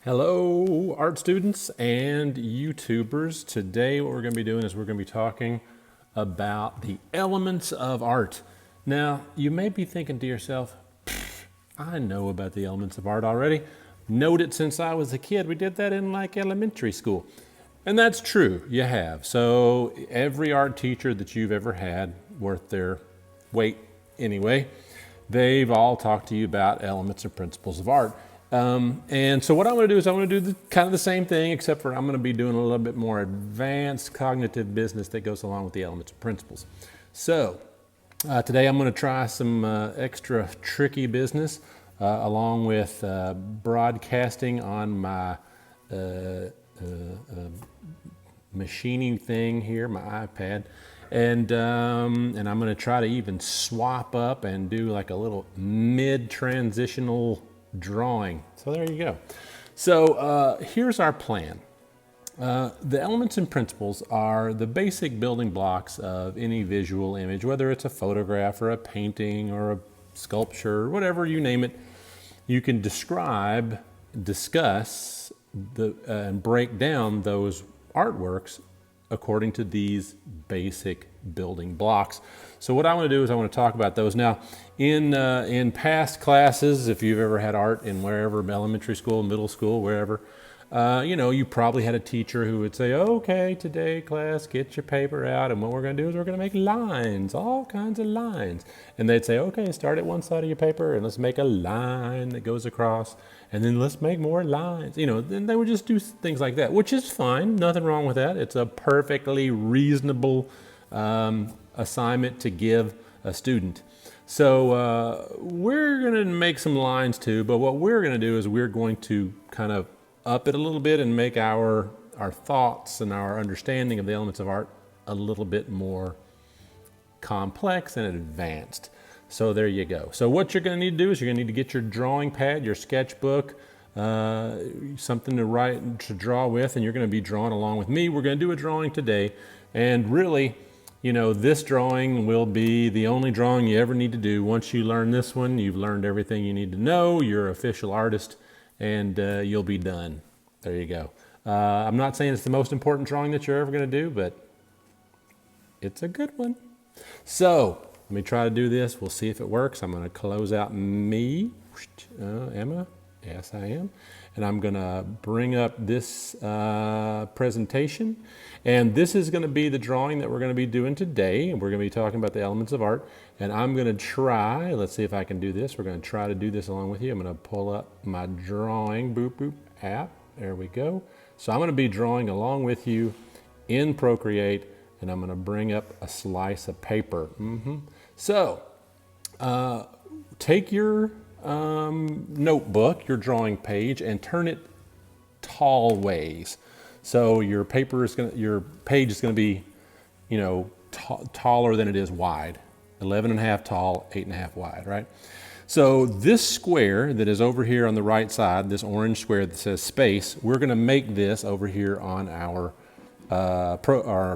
Hello, art students and YouTubers. Today what we're going to be doing is we're going to be talking about the elements of art. Now, you may be thinking to yourself, I know about the elements of art already. Knowed it since I was a kid. We did that in like elementary school. And that's true, you have. So every art teacher that you've ever had, worth their weight anyway, they've all talked to you about elements and principles of art. And so what I'm going to do is I'm going to do kind of the same thing, except for I'm going to be doing a little bit more advanced cognitive business that goes along with the elements and principles. So today I'm going to try some extra tricky business along with broadcasting on my machining thing here, my iPad. And I'm going to try to even swap up and do like a little mid-transitional drawing. So there you go. So here's our plan. The elements and principles are the basic building blocks of any visual image, whether it's a photograph or a painting or a sculpture, or whatever you name it. You can describe, discuss, and break down those artworks according to these basic building blocks. So what I want to do is I want to talk about those. Now, in past classes, if you've ever had art in wherever, elementary school, middle school, wherever, you probably had a teacher who would say, okay, today class, get your paper out, and what we're going to do is we're going to make lines, all kinds of lines. And they'd say, okay, start at one side of your paper and let's make a line that goes across, and then let's make more lines. Then they would just do things like that, which is fine, nothing wrong with that. It's a perfectly reasonable assignment to give a student. So we're going to make some lines too, but what we're going to do is we're going to kind of up it a little bit and make our thoughts and our understanding of the elements of art a little bit more complex and advanced. So there you go. So what you're going to need to do is you're going to need to get your drawing pad, your sketchbook, something to draw with, and you're going to be drawing along with me. We're going to do a drawing today, and really, this drawing will be the only drawing you ever need to do. Once you learn this one, you've learned everything you need to know. You're an official artist, and you'll be done. There you go. I'm not saying it's the most important drawing that you're ever going to do, but it's a good one. So let me try to do this. We'll see if it works. I'm going to close out me. Emma? Yes, I am. And I'm going to bring up this presentation. And this is going to be the drawing that we're going to be doing today. And we're going to be talking about the elements of art. And I'm going to try, let's see if I can do this. We're going to try to do this along with you. I'm going to pull up my drawing app. There we go. So I'm going to be drawing along with you in Procreate. And I'm going to bring up a slice of paper. So take your notebook, your drawing page, and turn it tall ways. So your page is going to be, taller than it is wide. 11.5 tall, 8.5 wide, right? So this square that is over here on the right side, this orange square that says space, we're going to make this over here on our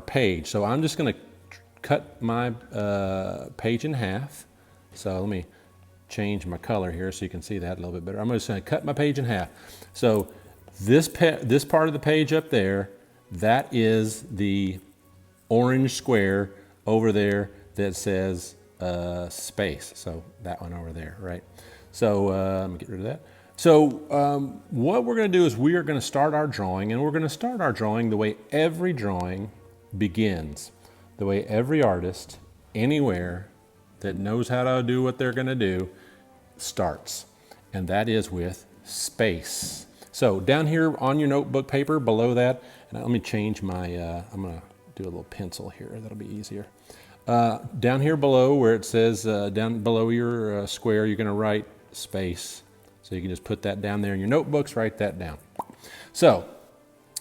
page. So I'm just going to cut my page in half. So let me change my color here so you can see that a little bit better. I'm just going to cut my page in half. So this part of the page up there, that is the orange square over there that says space. So that one over there, right? So let me get rid of that. So what we're going to do is we are going to start our drawing, and we're going to start our drawing the way every drawing begins, the way every artist anywhere that knows how to do what they're going to do starts, and that is with space. So down here on your notebook paper below that, and let me change my, I'm going to do a little pencil here, that'll be easier. Down here below where it says, down below your square, you're going to write space. So you can just put that down there in your notebooks, write that down. So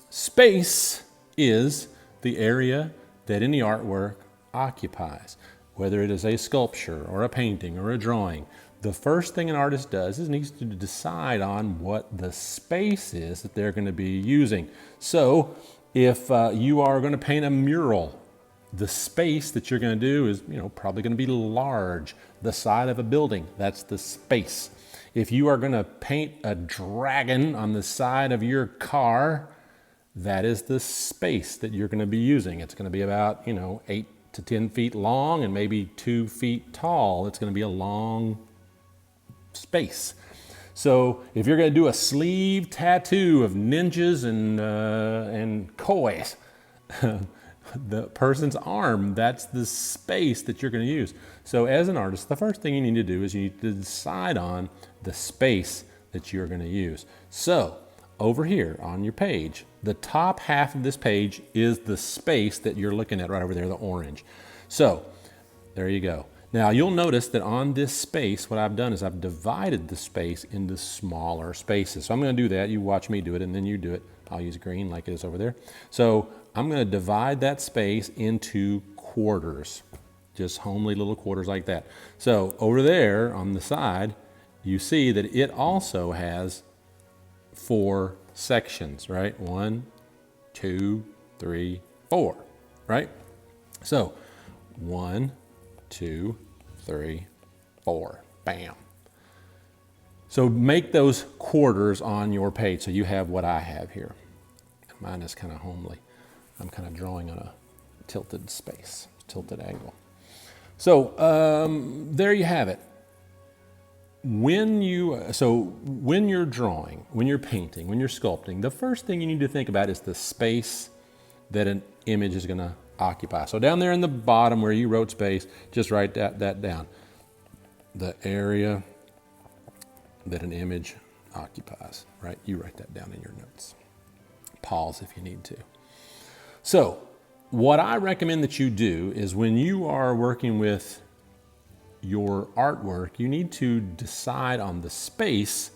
space is the area that any artwork occupies, whether it is a sculpture or a painting or a drawing. The first thing an artist does is needs to decide on what the space is that they're going to be using. So if you are going to paint a mural, the space that you're going to do is, probably going to be large. The side of a building, that's the space. If you are going to paint a dragon on the side of your car, that is the space that you're going to be using. It's going to be about, 8 to 10 feet long and maybe 2 feet tall. It's going to be a long space. So if you're going to do a sleeve tattoo of ninjas and kois, the person's arm, that's the space that you're going to use. So as an artist, the first thing you need to do is you need to decide on the space that you're going to use. So over here on your page, the top half of this page is the space that you're looking at right over there, the orange. So there you go. Now you'll notice that on this space, what I've done is I've divided the space into smaller spaces. So I'm going to do that. You watch me do it and then you do it. I'll use green like it is over there. So I'm going to divide that space into quarters, just homely little quarters like that. So over there on the side, you see that it also has 4 sections, right? 1, 2, 3, 4, right? So 1, 2, 3, 4, bam. So make those quarters on your page. So you have what I have here. Mine is kind of homely. I'm kind of drawing on a tilted space, tilted angle. So there you have it. When you're drawing, when you're painting, when you're sculpting, the first thing you need to think about is the space that an image is going to occupy. So down there in the bottom where you wrote space, just write that down. The area that an image occupies, right? You write that down in your notes. Pause if you need to. So what I recommend that you do is when you are working with your artwork, you need to decide on the space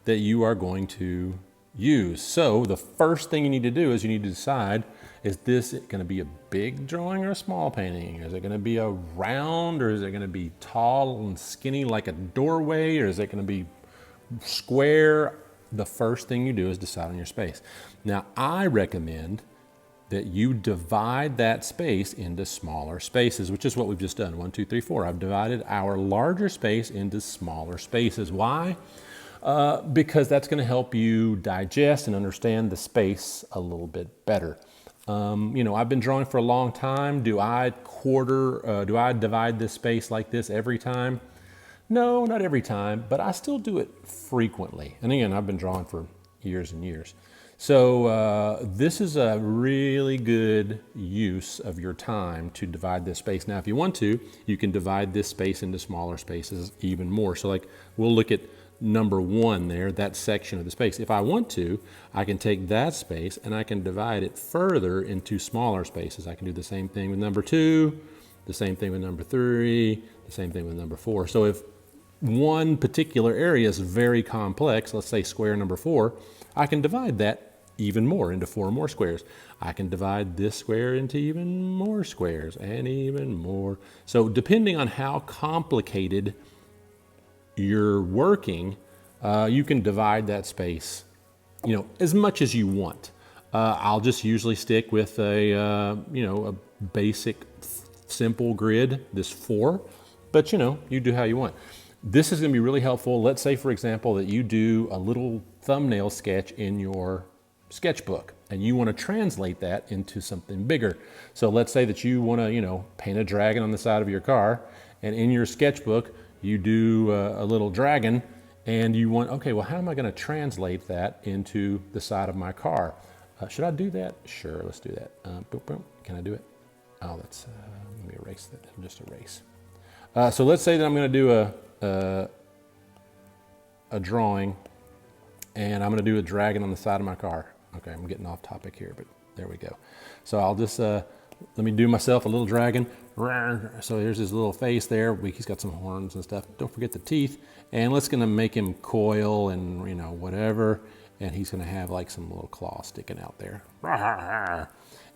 that you are going to use. So the first thing you need to do is you need to decide, is this going to be a big drawing or a small painting? Is it going to be a round, or is it going to be tall and skinny like a doorway, or is it going to be square? The first thing you do is decide on your space. Now, I recommend that you divide that space into smaller spaces, which is what we've just done. 1, 2, 3, 4. I've divided our larger space into smaller spaces. Why? Because that's going to help you digest and understand the space a little bit better. I've been drawing for a long time. Do I divide this space like this every time? No, not every time, but I still do it frequently. And again, I've been drawing for years and years. So this is a really good use of your time to divide this space. Now, if you want to, you can divide this space into smaller spaces even more. So like we'll look at number 1 there, that section of the space. If I want to, I can take that space and I can divide it further into smaller spaces. I can do the same thing with number 2, the same thing with number 3, the same thing with number 4. So if one particular area is very complex, let's say square number 4, I can divide that even more into 4 more squares. I can divide this square into even more squares and even more. So depending on how complicated you're working, you can divide that space, as much as you want. I'll just usually stick with a basic simple grid, this 4, but you do how you want. This is going to be really helpful. Let's say, for example, that you do a little thumbnail sketch in your sketchbook and you want to translate that into something bigger. So let's say that you want to, paint a dragon on the side of your car, and in your sketchbook, you do a little dragon, and you want, okay, well, how am I going to translate that into the side of my car? Should I do that? Sure, let's do that. Boom, boom. Can I do it? Oh, let me erase that. Just erase. So let's say that I'm going to do a drawing, and I'm going to do a dragon on the side of my car. Okay, I'm getting off topic here, but there we go. So I'll just, let me do myself a little dragon. So here's his little face there. He's got some horns and stuff. Don't forget the teeth. And let's gonna make him coil and whatever. And he's gonna have like some little claws sticking out there.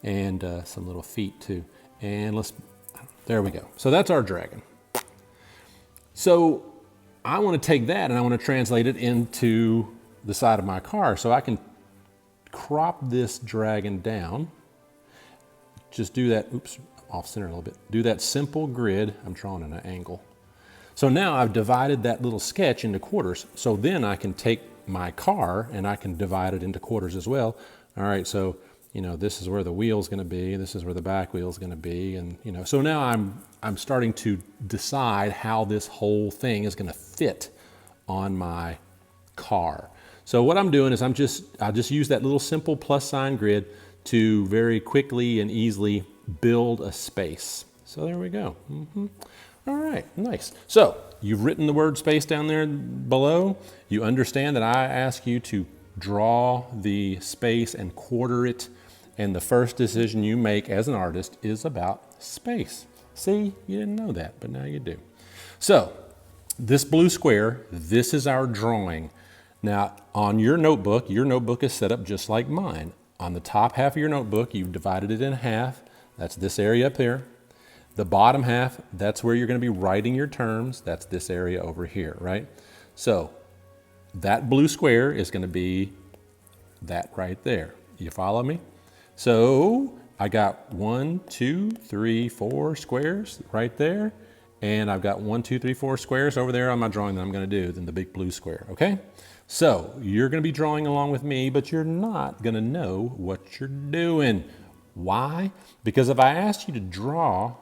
And some little feet too. And there we go. So that's our dragon. So I wanna take that and I wanna translate it into the side of my car. So I can crop this dragon down. Just do that, oops, off center a little bit. Do that simple grid. I'm drawing at an angle. So now I've divided that little sketch into quarters. So then I can take my car and I can divide it into quarters as well. All right, so this is where the wheel's going to be. This is where the back wheel's going to be, and so now I'm starting to decide how this whole thing is going to fit on my car. So what I'm doing is I'll just use that little simple plus sign grid to very quickly and easily build a space. So there we go. All right, nice. So you've written the word space down there below. You understand that I ask you to draw the space and quarter it. And the first decision you make as an artist is about space. See, you didn't know that, but now you do. So this blue square, this is our drawing. Now on your notebook is set up just like mine. On the top half of your notebook, you've divided it in half. That's this area up there. The bottom half, that's where you're going to be writing your terms. That's this area over here, right? So that blue square is going to be that right there. You follow me? So I got 1, 2, 3, 4 squares right there. And I've got 1, 2, 3, 4 squares over there on my drawing that I'm going to do, then the big blue square, okay? So you're going to be drawing along with me, but you're not going to know what you're doing. Why? Because if I asked you to draw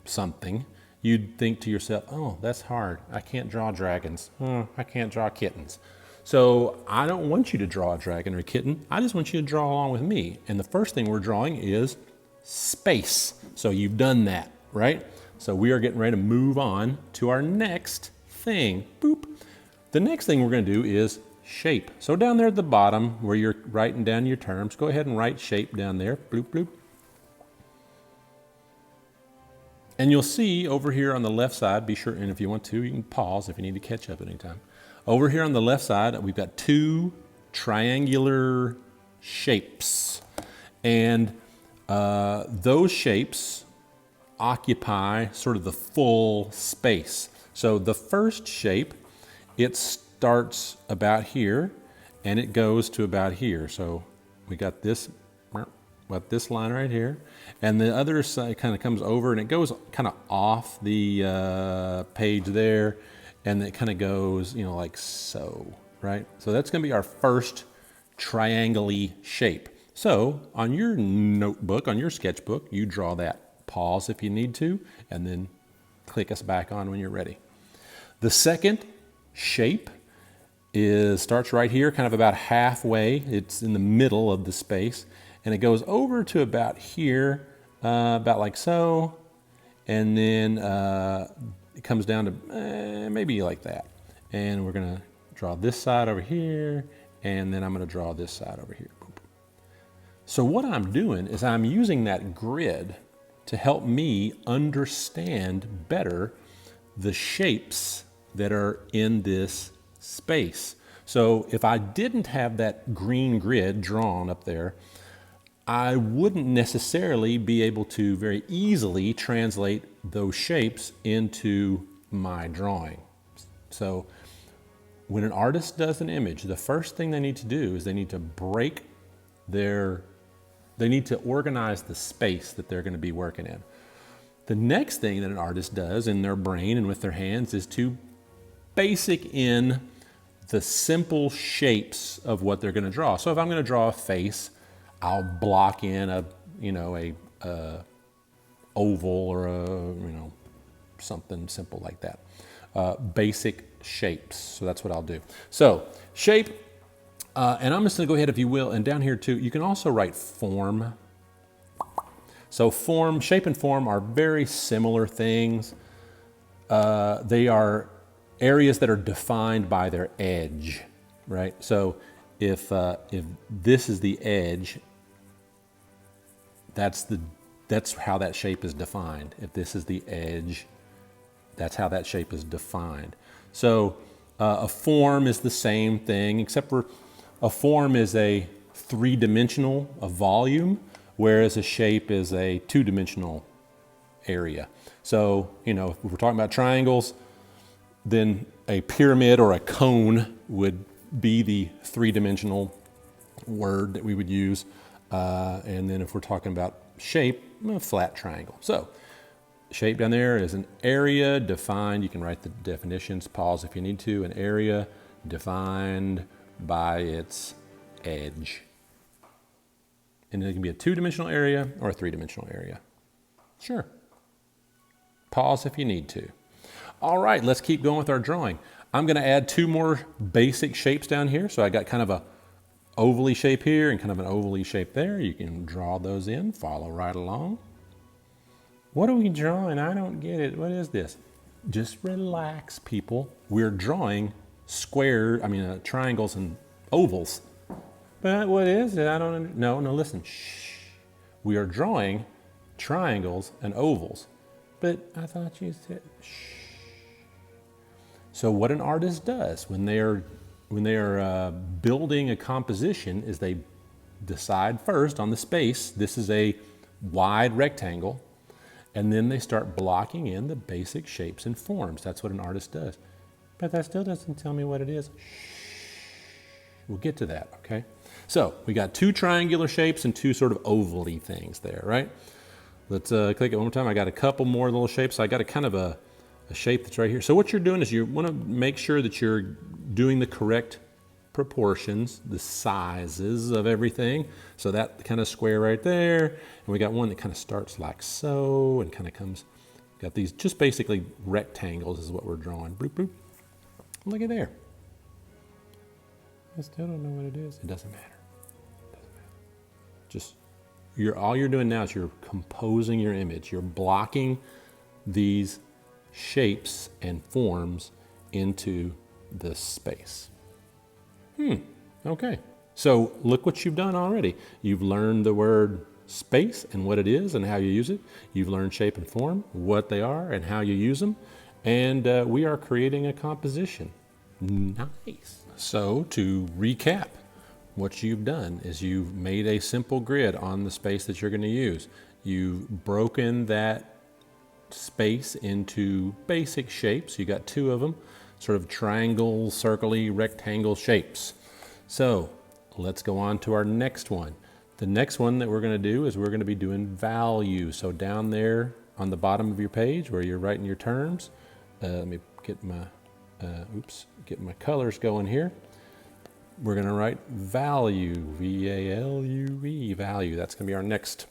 something, you'd think to yourself, oh, that's hard. I can't draw dragons. I can't draw kittens. So I don't want you to draw a dragon or a kitten. I just want you to draw along with me. And the first thing we're drawing is space. So you've done that, right? So we are getting ready to move on to our next thing. Boop. The next thing we're going to do is shape. So down there at the bottom where you're writing down your terms, go ahead and write shape down there. Bloop, bloop. And you'll see over here on the left side, be sure, and if you want to, you can pause if you need to catch up at any time. Over here on the left side, we've got 2 triangular shapes. And those shapes occupy sort of the full space. So the first shape, it starts about here and it goes to about here. So we got this line right here, and the other side kind of comes over and it goes kind of off the page there, and it kind of goes, like so, right? So that's going to be our first triangle-y shape. So on your notebook, on your sketchbook, you draw that. Pause if you need to, and then click us back on when you're ready. The second shape starts right here, kind of about halfway. It's in the middle of the space, and it goes over to about here, about like so, and then it comes down to maybe like that. And we're gonna draw this side over here, and then I'm gonna draw this side over here. So what I'm doing is I'm using that grid to help me understand better the shapes that are in this space. So if I didn't have that green grid drawn up there, I wouldn't necessarily be able to very easily translate those shapes into my drawing. So when an artist does an image, the first thing they need to do is they need to they need to organize the space that they're going to be working in. The next thing that an artist does in their brain and with their hands is to basic in the simple shapes of what they're going to draw. So if I'm going to draw a face, I'll block in a oval or something simple like that. Basic shapes. So that's what I'll do. So shape, and I'm just going to go ahead, if you will, and down here too, you can also write form. So form, shape and form are very similar things. They are areas that are defined by their edge, right? So if this is the edge, that's how that shape is defined. If this is the edge, that's how that shape is defined. So a form is the same thing, except for a form is a 3-dimensional, a volume, whereas a shape is a 2-dimensional area. So, if we're talking about triangles, then a pyramid or a cone would be the 3-dimensional word that we would use. And then if we're talking about shape, a flat triangle. So shape down there is an area defined. You can write the definitions, pause if you need to. An area defined by its edge. And it can be a 2-dimensional area or a 3-dimensional area. Sure. Pause if you need to. All right, let's keep going with our drawing. I'm going to add 2 more basic shapes down here. So I got kind of a ovally shape here and kind of an ovally shape there. You can draw those in, follow right along. What are we drawing? I don't get it. What is this? Just relax, people. We're drawing triangles and ovals. But what is it? I don't know. No, listen. Shh. We are drawing triangles and ovals. But I thought you said shh. So what an artist does when they are building a composition is they decide first on the space. This is a wide rectangle. And then they start blocking in the basic shapes and forms. That's what an artist does. But that still doesn't tell me what it is. We'll get to that, okay? So we got 2 triangular shapes and 2 sort of ovally things there, right? Let's click it one more time. I got a couple more little shapes. So I got a kind of a shape that's right here. So what you're doing is you want to make sure that you're doing the correct proportions, the sizes of everything. So that kind of square right there. And we got one that kind of starts like so and kind of comes, got these just basically rectangles is what we're drawing. Bloop, bloop. Look at there. I still don't know what it is. It doesn't matter. Just, all you're doing now is you're composing your image. You're blocking these shapes and forms into this space. Okay. So look what you've done already. You've learned the word space and what it is and how you use it. You've learned shape and form, what they are and how you use them. And we are creating a composition. Nice. So to recap, what you've done is you've made a simple grid on the space that you're going to use. You've broken that space into basic shapes. You got 2 of them, sort of triangle, circle-y, rectangle shapes. So let's go on to our next one. The next one that we're going to do is we're going to be doing value. So down there on the bottom of your page where you're writing your terms, let me get my colors going here. We're going to write value, V-A-L-U-E, value. That's going to be our next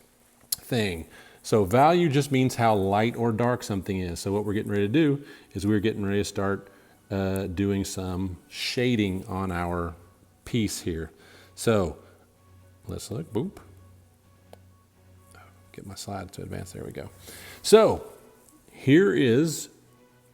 thing. So value just means how light or dark something is. So what we're getting ready to do is we're getting ready to start doing some shading on our piece here. So let's look, boop. Get my slide to advance, there we go. So here is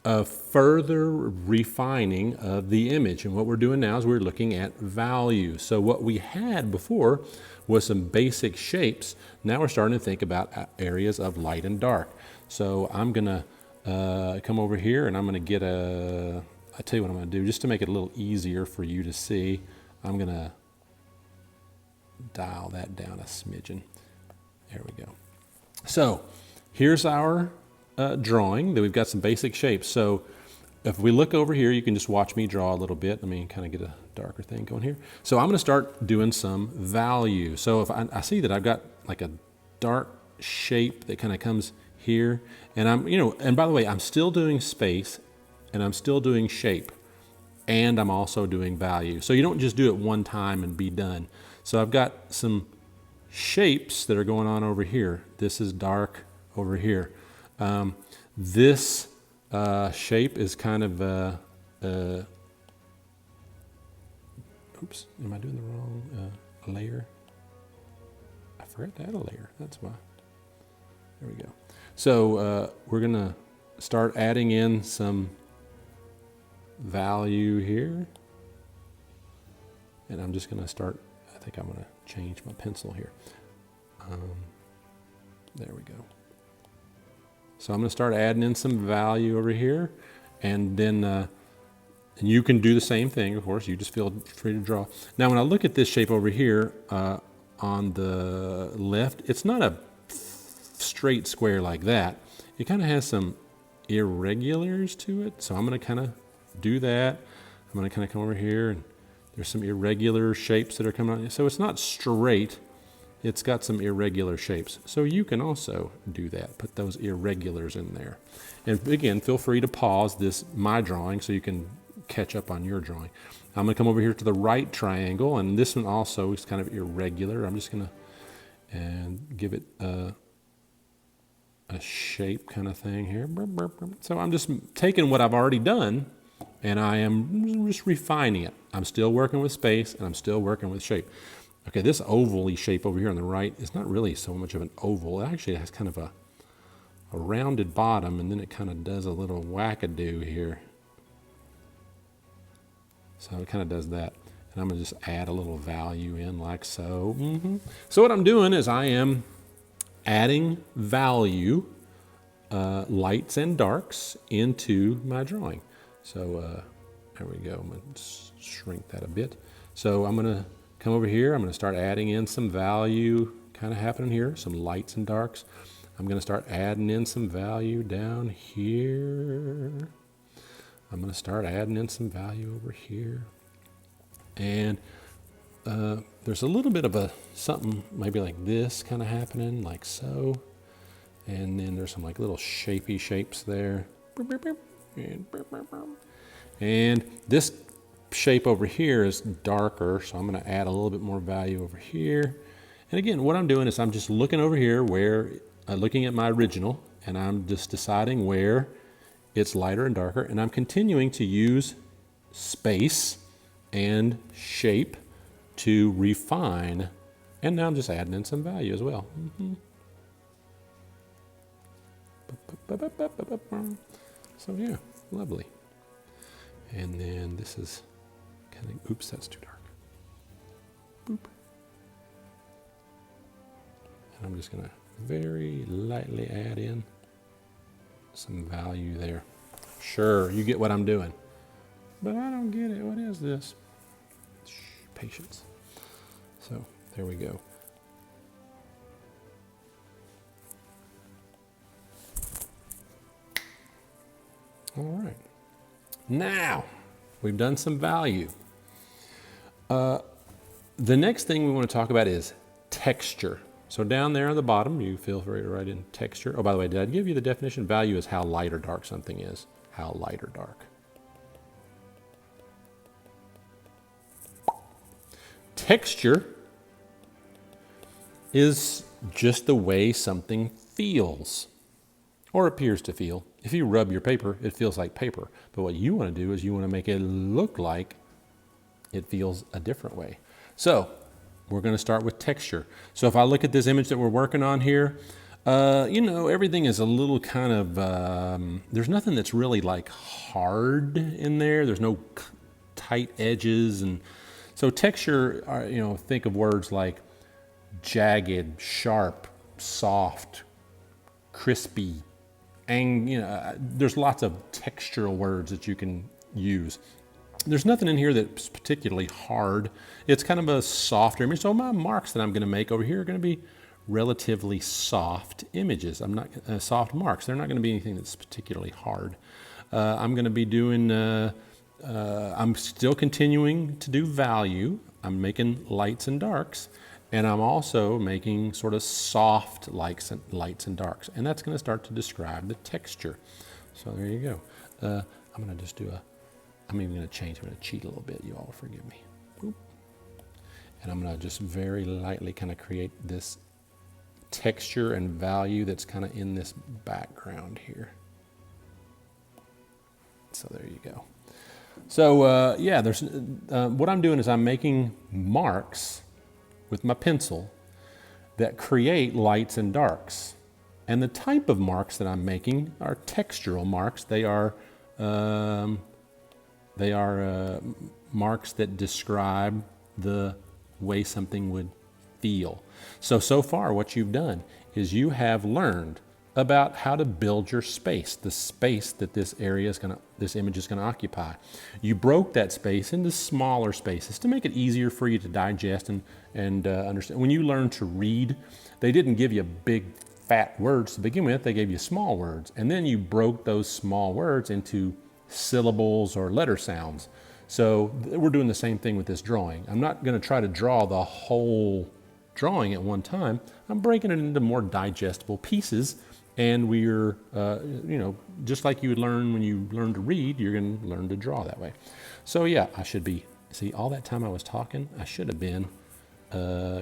a further refining of the image. And what we're doing now is we're looking at value. So what we had before was some basic shapes. Now we're starting to think about areas of light and dark. So I'm gonna come over here and I'm gonna get I tell you what I'm gonna do, just to make it a little easier for you to see, I'm gonna dial that down a smidgen. There we go. So here's our drawing. That we've got some basic shapes. So if we look over here, you can just watch me draw a little bit. Let me kind of get a darker thing going here. So I'm going to start doing some value. So if I see that I've got like a dark shape that kind of comes here, and and by the way, I'm still doing space and I'm still doing shape and I'm also doing value. So you don't just do it one time and be done. So I've got some shapes that are going on over here. This is dark over here. This shape is kind of oops, am I doing the wrong layer? I forgot to add a layer, that's why. There we go. So we're gonna start adding in some value here. And I'm just gonna start, I think I'm gonna change my pencil here. There we go. So I'm going to start adding in some value over here, and then and you can do the same thing, of course. You just feel free to draw. Now, when I look at this shape over here on the left, it's not a straight square like that. It kind of has some irregulars to it. So I'm going to kind of do that. I'm going to kind of come over here, and there's some irregular shapes that are coming out. So it's not straight. it's got some irregular shapes. So you can also do that, put those irregulars in there. And again, feel free to pause my drawing so you can catch up on your drawing. I'm gonna come over here to the right triangle, and this one also is kind of irregular. I'm just gonna give it a shape kind of thing here. So I'm just taking what I've already done, and I am just refining it. I'm still working with space, and I'm still working with shape. Okay, this oval-y shape over here on the right is not really so much of an oval. It actually has kind of a rounded bottom, and then it kind of does a little wackadoo here. So it kind of does that. And I'm gonna just add a little value in like so. So what I'm doing is I am adding value, lights and darks, into my drawing. So there we go. I'm gonna shrink that a bit. So I'm gonna come over here. I'm gonna start adding in some value kind of happening here, some lights and darks. I'm gonna start adding in some value down here. I'm gonna start adding in some value over here. And there's a little bit of something maybe like this kind of happening, like so. And then there's some like little shapy shapes there. And this shape over here is darker, so I'm gonna add a little bit more value over here. And again, what I'm doing is I'm just looking over here looking at my original, and I'm just deciding where it's lighter and darker, and I'm continuing to use space and shape to refine, and now I'm just adding in some value as well. So yeah, lovely. And then this is kind of, oops, that's too dark. Boop. And I'm just gonna very lightly add in some value there. Sure, you get what I'm doing. But I don't get it. What is this? Shh, patience. So there we go. All right. Now, we've done some value. The next thing we want to talk about is texture. So down there on the bottom, you feel free to write in texture. Oh, by the way, did I give you the definition? Value is how light or dark something is. How light or dark. Texture is just the way something feels or appears to feel. If you rub your paper, it feels like paper. But what you want to do is you want to make it look like it feels a different way. So we're going to start with texture. So if I look at this image that we're working on here, you know, everything is a little kind of, there's nothing that's really like hard in there. There's no tight edges. And so texture, you know, think of words like jagged, sharp, soft, crispy, and you know, there's lots of textural words that you can use. There's nothing in here that's particularly hard. It's kind of a softer image. So my marks that I'm going to make over here are going to be relatively soft images. I'm not soft marks. They're not going to be anything that's particularly hard. I'm going to be doing. I'm still continuing to do value. I'm making lights and darks, and I'm also making sort of soft lights and darks, and that's going to start to describe the texture. So there you go. I'm going to just do I'm even going to change. I'm going to cheat a little bit. You all forgive me. Boop. And I'm going to just very lightly kind of create this texture and value that's kind of in this background here. So there you go. So yeah, there's what I'm doing is I'm making marks with my pencil that create lights and darks. And the type of marks that I'm making are textural marks. They are marks that describe the way something would feel. So far what you've done is you have learned about how to build your space, the space that this image is gonna occupy. You broke that space into smaller spaces to make it easier for you to digest and understand. When you learn to read, they didn't give you big fat words to begin with, they gave you small words. And then you broke those small words into syllables or letter sounds. So we're doing the same thing with this drawing. I'm not gonna try to draw the whole drawing at one time, I'm breaking it into more digestible pieces. And we're, just like you would learn when you learn to read, you're going to learn to draw that way. So yeah, I should be, see, all that time I was talking, I should have been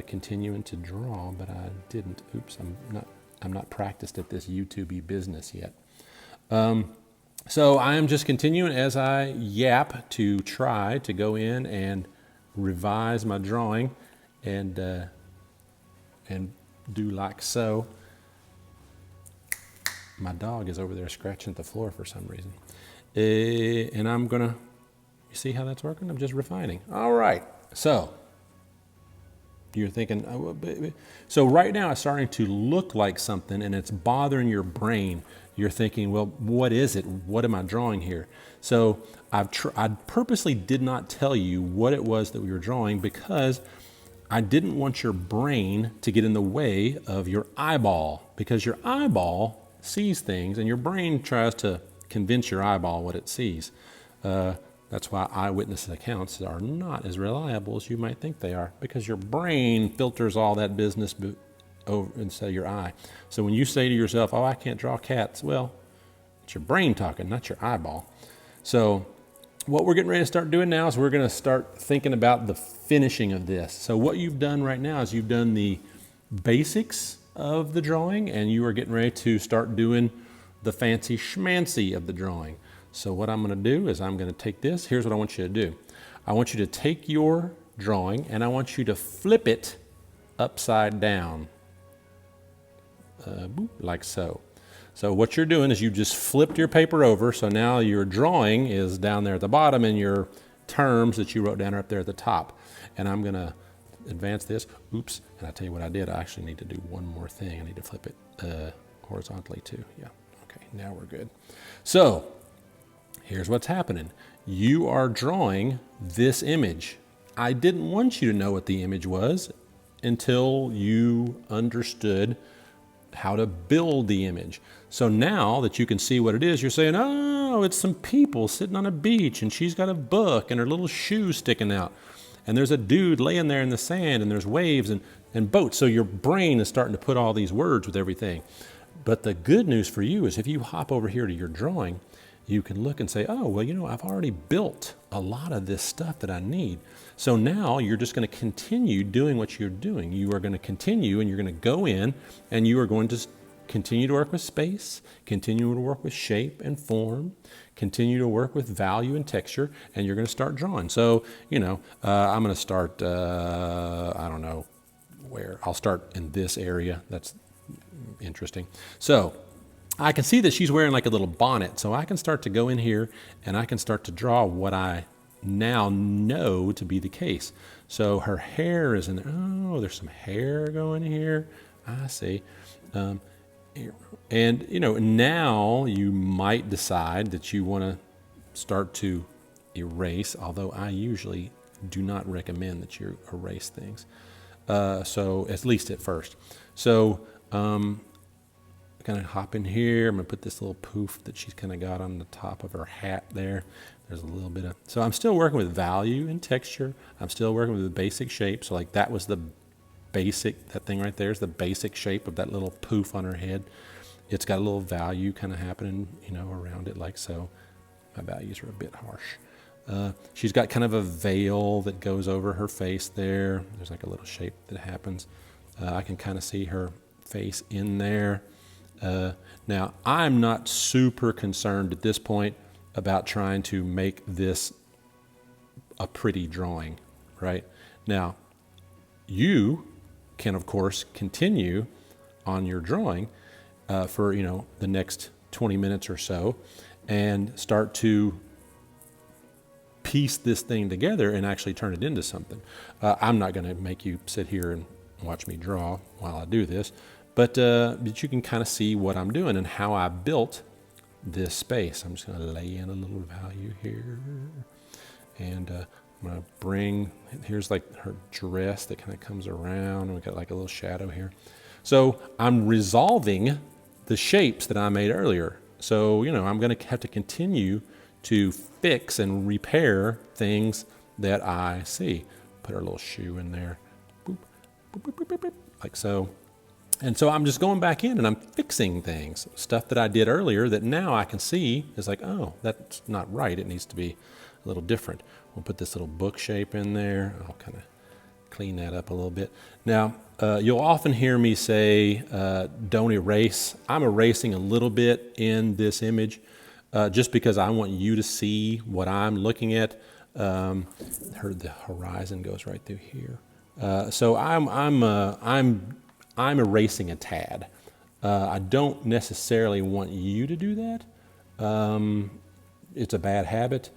continuing to draw, but I didn't. Oops, I'm not practiced at this YouTube-y business yet. So I am just continuing as I yap to try to go in and revise my drawing and do like so. My dog is over there scratching at the floor for some reason. And I'm gonna, you see how that's working? I'm just refining. All right, so you're thinking, oh, so right now it's starting to look like something and it's bothering your brain. You're thinking, well, what is it? What am I drawing here? So I purposely did not tell you what it was that we were drawing because I didn't want your brain to get in the way of your eyeball, because your eyeball sees things and your brain tries to convince your eyeball what it sees. That's why eyewitness accounts are not as reliable as you might think they are, because your brain filters all that business over instead of your eye. So when you say to yourself, oh, I can't draw cats, well, it's your brain talking, not your eyeball. So what we're getting ready to start doing now is we're going to start thinking about the finishing of this. So what you've done right now is you've done the basics of the drawing, and you are getting ready to start doing the fancy schmancy of the drawing. So what I'm going to do is I'm going to take this. Here's what I want you to do. I want you to take your drawing and I want you to flip it upside down, like so. So what you're doing is you just flipped your paper over, so now your drawing is down there at the bottom and your terms that you wrote down are up there at the top. And I'm going to advance this. Oops, and I tell you what I did. I actually need to do one more thing. I need to flip it horizontally too. Yeah, okay, now we're good. So here's what's happening. You are drawing this image. I didn't want you to know what the image was until you understood how to build the image. So now that you can see what it is, you're saying, oh, it's some people sitting on a beach and she's got a book and her little shoe sticking out. And there's a dude laying there in the sand and there's waves and boats. So your brain is starting to put all these words with everything. But the good news for you is if you hop over here to your drawing, you can look and say, oh, well, I've already built a lot of this stuff that I need. So now you're just going to continue doing what you're doing. You are going to continue and you're going to go in and you are going to continue to work with space, continue to work with shape and form, continue to work with value and texture, and you're going to start drawing. So, I'm going to start, I don't know where. I'll start in this area. That's interesting. So I can see that she's wearing like a little bonnet, so I can start to go in here and I can start to draw what I now know to be the case. So her hair is in there. Oh, there's some hair going here. I see. And, now you might decide that you want to start to erase, although I usually do not recommend that you erase things. So at least at first. So, kind of hop in here. I'm going to put this little poof that she's kind of got on the top of her hat there. There's a little bit of, so I'm still working with value and texture. I'm still working with the basic shape. So like that was the basic, that thing right there is the basic shape of that little poof on her head. It's got a little value kind of happening, around it like so. My values are a bit harsh. She's got kind of a veil that goes over her face there. There's like a little shape that happens. I can kind of see her face in there. Now, I'm not super concerned at this point about trying to make this a pretty drawing, right? Now, you can, of course, continue on your drawing for, the next 20 minutes or so and start to piece this thing together and actually turn it into something. I'm not going to make you sit here and watch me draw while I do this. But you can kind of see what I'm doing and how I built this space. I'm just going to lay in a little value here. And I'm going to bring, here's like her dress that kind of comes around. And we got like a little shadow here. So I'm resolving the shapes that I made earlier. So, I'm going to have to continue to fix and repair things that I see. Put our little shoe in there. Boop. like so. And so I'm just going back in and I'm fixing things, stuff that I did earlier that now I can see is like, oh, that's not right. It needs to be a little different. We'll put this little book shape in there. I'll kind of clean that up a little bit. Now, you'll often hear me say, don't erase. I'm erasing a little bit in this image just because I want you to see what I'm looking at. The horizon goes right through here. So I'm erasing a tad. I don't necessarily want you to do that. It's a bad habit.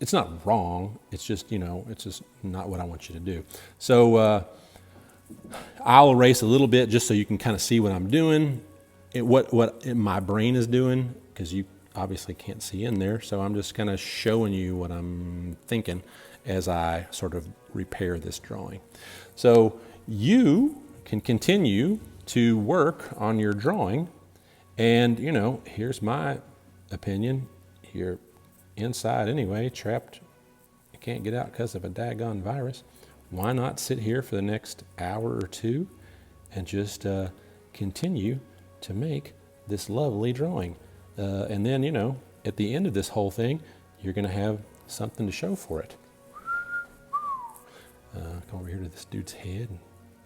It's not wrong. It's just, it's just not what I want you to do. So I'll erase a little bit just so you can kind of see what I'm doing, what my brain is doing, because you obviously can't see in there. So I'm just kind of showing you what I'm thinking as I sort of repair this drawing. So you can continue to work on your drawing. And, here's my opinion. You're inside anyway, trapped. You can't get out because of a daggone virus. Why not sit here for the next hour or two and just continue to make this lovely drawing? And then, at the end of this whole thing, you're going to have something to show for it. Come over here to this dude's head and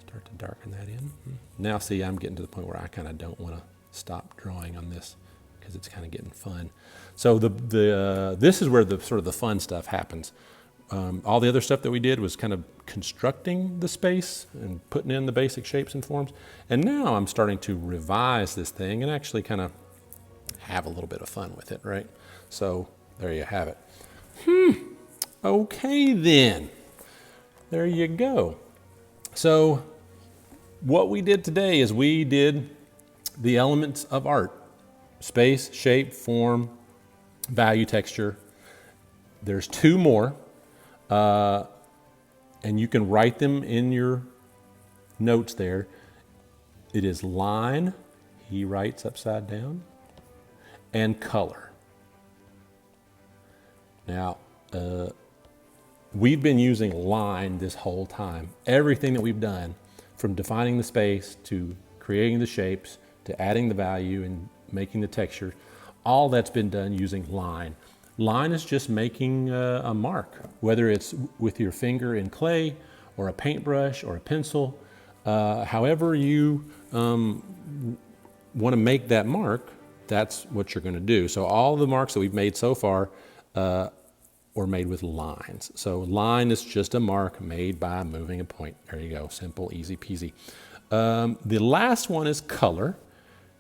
start to darken that in. Now, see, I'm getting to the point where I kind of don't want to stop drawing on this because it's kind of getting fun. So this is where the sort of the fun stuff happens. All the other stuff that we did was kind of constructing the space and putting in the basic shapes and forms. And now I'm starting to revise this thing and actually kind of have a little bit of fun with it, right? So there you have it. Okay then. There you go. So what we did today is we did the elements of art: space, shape, form, value, texture. There's two more, and you can write them in your notes there. It is line, he writes upside down, and color. Now, we've been using line this whole time. Everything that we've done, from defining the space to creating the shapes to adding the value and making the texture, all that's been done using line. Line is just making a mark, whether it's with your finger in clay or a paintbrush or a pencil. However you want to make that mark, that's what you're going to do. So all the marks that we've made so far were made with lines. So line is just a mark made by moving a point. There you go, simple, easy peasy. The last one is color.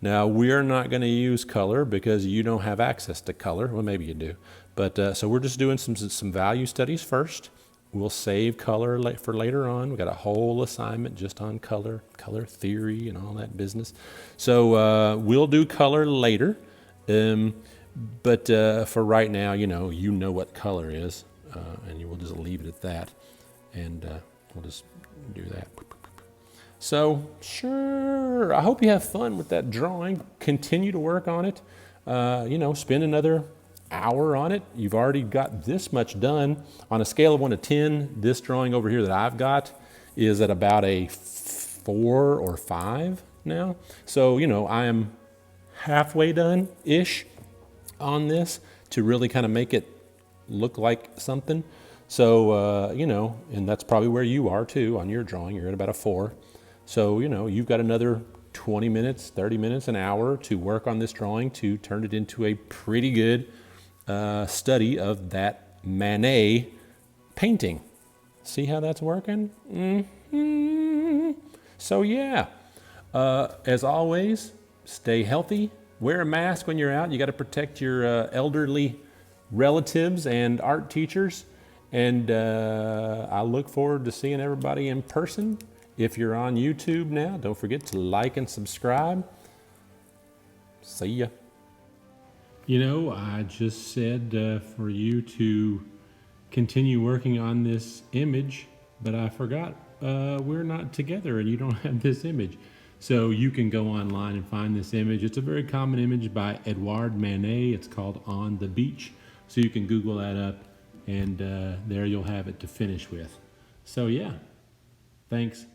Now, we're not going to use color because you don't have access to color. Well, maybe you do. But so we're just doing some value studies first. We'll save color for later on. We've got a whole assignment just on color theory and all that business. So we'll do color later. But for right now, you know what color is, and you will just leave it at that. And we'll just do that. So, sure, I hope you have fun with that drawing. Continue to work on it. Spend another hour on it. You've already got this much done. On a scale of 1 to 10, this drawing over here that I've got is at about a 4 or 5 now. So, I am halfway done-ish on this to really kind of make it look like something. So, and that's probably where you are too on your drawing. You're at about a 4. So, you've got another 20 minutes, 30 minutes, an hour to work on this drawing to turn it into a pretty good study of that Manet painting. See how that's working? So, yeah, as always, stay healthy. Wear a mask when you're out. You got to protect your elderly relatives and art teachers. And I look forward to seeing everybody in person. If you're on YouTube now, don't forget to like and subscribe. See ya. I just said for you to continue working on this image, but I forgot we're not together and you don't have this image. So you can go online and find this image. It's a very common image by Edouard Manet. It's called On the Beach. So you can Google that up and there you'll have it to finish with. So yeah, thanks.